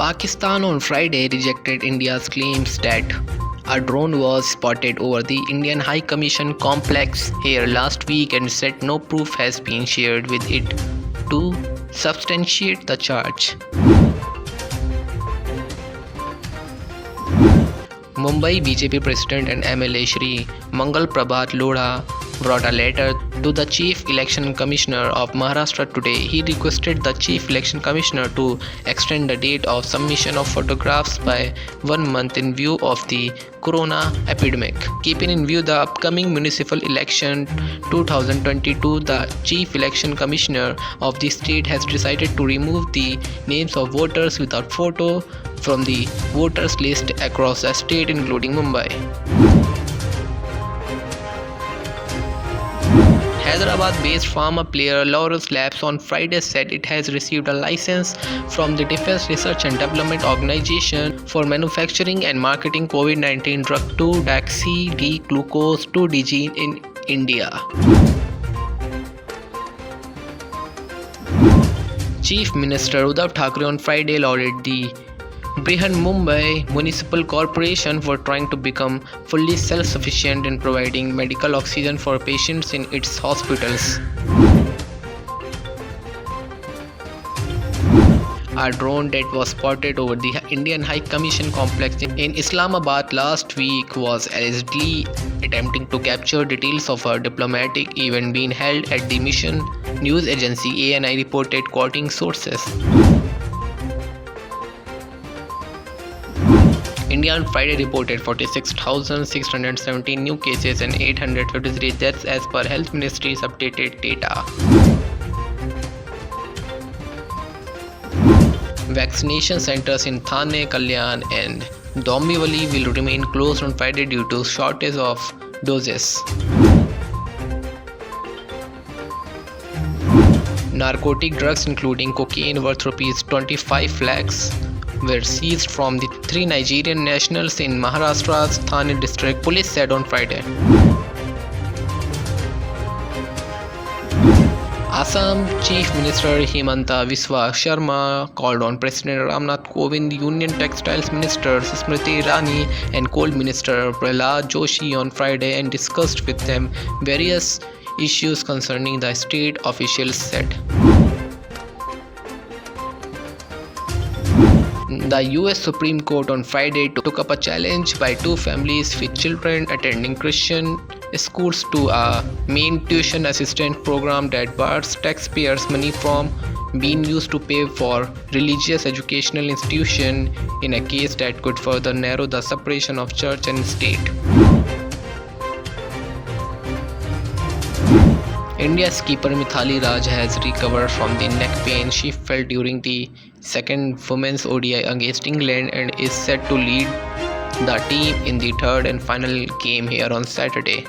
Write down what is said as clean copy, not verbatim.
Pakistan on Friday rejected India's claims that a drone was spotted over the Indian High Commission complex here last week and said no proof has been shared with it to substantiate the charge. Mumbai BJP President and MLA Shri Mangal Prabhat Lodha brought a letter to the Chief Election Commissioner of Maharashtra today. He requested the Chief Election Commissioner to extend the date of submission of photographs by 1 month in view of the corona epidemic. Keeping in view the upcoming municipal election 2022, the Chief Election Commissioner of the state has decided to remove the names of voters without photo from the voters list across the state including Mumbai. Hyderabad-based pharma player Laurus Labs on Friday said it has received a license from the Defense Research and Development Organization for manufacturing and marketing COVID-19 drug 2-deoxy-D-glucose 2-DG in India. Chief Minister Uddhav Thackeray on Friday lauded the Brihanmumbai Municipal Corporation for trying to become fully self-sufficient in providing medical oxygen for patients in its hospitals. A drone that was spotted over the Indian High Commission complex in Islamabad last week was allegedly attempting to capture details of a diplomatic event being held at the mission news agency ANI reported, quoting sources. India on Friday reported 46,617 new cases and 853 deaths as per Health Ministry's updated data. Vaccination centers in Thane, Kalyan and Dombivli will remain closed on Friday due to shortage of doses. Narcotic drugs including cocaine worth ₹25 lakhs were seized from the 3 Nigerian nationals in Maharashtra's Thane district, police said on Friday. Assam Chief Minister Himanta Biswa Sharma called on President Ramnath Kovind, Union Textiles Minister Smriti Irani and Coal Minister Prahlad Joshi on Friday and discussed with them various issues concerning the state, officials said. The US Supreme Court on Friday took up a challenge by 2 families with children attending Christian schools to a main tuition assistance program that bars taxpayers' money from being used to pay for religious educational institutions in a case that could further narrow the separation of church and state. India's keeper Mithali Raj has recovered from the neck pain she felt during the second women's ODI against England and is set to lead the team in the third and final game here on Saturday.